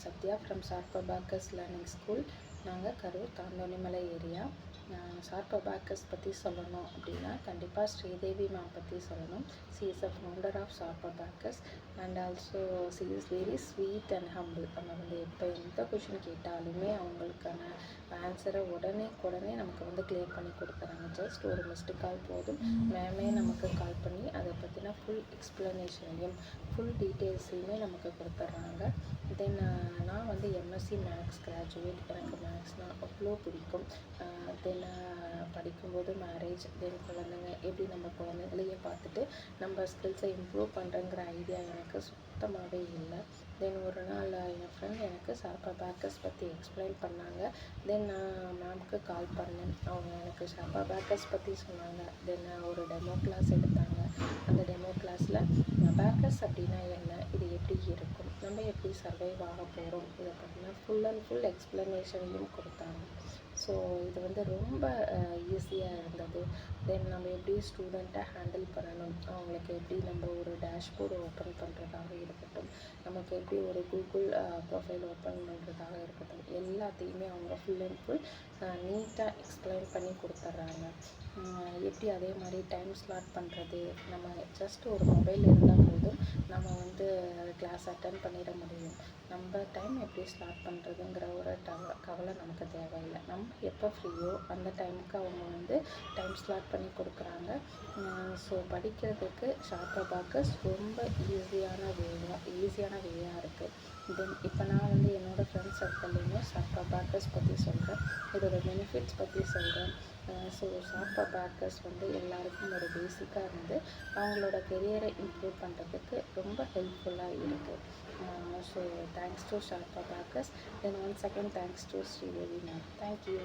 Satya from Sharp Abacus Learning School. நாங்கள் Karur Thanthonimalai area. Sharp abacus பற்றி சொல்லணும் அப்படின்னா கண்டிப்பாக ஸ்ரீதேவி மேம் பற்றி சொல்லணும். She is a founder of sharp abacus and also she is very sweet and humble. நம்ம வந்து எப்போ எந்த கொஷின் கேட்டாலுமே அவங்களுக்கான ஆன்சரை உடனே நமக்கு வந்து கிளியர் பண்ணி கொடுக்குறாங்க. ஜஸ்ட் ஒரு மிஸ்டு கால் போதும், மேமே நமக்கு கால் பண்ணி அதை பற்றின ஃபுல் எக்ஸ்ப்ளனேஷனையும் ஃபுல் டீட்டெயில்ஸையுமே நமக்கு கொடுத்துட்றாங்க. தென் நான் வந்து எம்எஸ்சி மேக்ஸ் கிராஜுவேட். எனக்கு மேக்ஸ்னால் அவ்வளோ பிடிக்கும். தென் படிக்கும்போது மேரேஜ், தென் குழந்தைங்க, எப்படி நம்ம குழந்தைங்களையே பார்த்துட்டு நம்ம ஸ்கில்ஸை இம்ப்ரூவ் பண்ணுறங்கிற ஐடியா எனக்கு சுத்தமாகவே இல்லை. தென் ஒரு நாள் என் ஃப்ரெண்ட் எனக்கு ஷார்ப் அபாக்கஸ் பற்றி எக்ஸ்பிளைன் பண்ணாங்க. தென் நான் மேம்க்கு கால் பண்ணேன். அவங்க எனக்கு ஷார்ப் அபாக்கஸ் பற்றி சொன்னாங்க. தென் ஒரு டெமோ கிளாஸ் எடுத்தாங்க. அந்த டெமோ கிளாஸில் அபாக்கஸ் அப்படின்னா என்ன, இது எப்படி இருக்கும், நம்ம எப்படி சர்வைவ் ஆக போகிறோம், இதை பற்றினா ஃபுல் அண்ட் ஃபுல் எக்ஸ்ப்ளனேஷனையும் கொடுத்தாங்க. ஸோ இது வந்து ரொம்ப ஈஸியாக இருந்தது. தென் நம்ம எப்படி ஸ்டூடெண்ட்டை ஹேண்டில் பண்ணணும், அவங்களுக்கு எப்படி நம்ம ஒரு டேஷ்போர்டு ஓப்பன் பண்ணுறதாக இருக்கட்டும், நமக்கு எப்படி ஒரு கூகுள் ப்ரொஃபைல் ஓப்பன் பண்ணுறதாக இருக்கட்டும், எல்லாத்தையுமே அவங்க ஃபுல் அண்ட் ஃபுல் நீட்டாக எக்ஸ்பிளைன் பண்ணி கொடுத்துட்றாங்க. எப்படி அதே மாதிரி டைம் ஸ்லாட் பண்ணுறது, நம்ம ஜஸ்ட் ஒரு மொபைல் இருந்தால் போதும் நம்ம வந்து கிளாஸ் அட்டன் பண்ணிட முடியும். நம்ம டைம் எப்படி ஸ்லாட் பண்ணுறதுங்கிற ஒரு கவலை நமக்கு தேவையில்லை. நம்ம எப்போ ஃப்ரீயோ அந்த டைமுக்கு அவங்க வந்து டைம் ஸ்லாட் பண்ணி கொடுக்குறாங்க. ஸோ படிக்கிறதுக்கு ஷார்ப் அபாக்கஸ் ரொம்ப ஈஸியான வேயாக இருக்குது. தென் இப்போ நான் வந்து என்னோடய ஃப்ரெண்ட்ஸ் சர்க்கிள்லையுமே ஷார்ப் அபாக்கஸ் பற்றி சொல்கிறேன், இதோட பெனிஃபிட்ஸ் பற்றி சொல்கிறேன். ஸோ ஷார்ப் அபாக்கஸ் வந்து எல்லாருக்கும் ஒரு பேசிக்காக இருந்து அவங்களோட கெரியரை இம்ப்ரூவ் பண்ணுறதுக்கு ரொம்ப ஹெல்ப்ஃபுல்லாக இருக்குது. So thanks to sharp abacus. Then once again thanks to Sridevi ma'am. Thank you.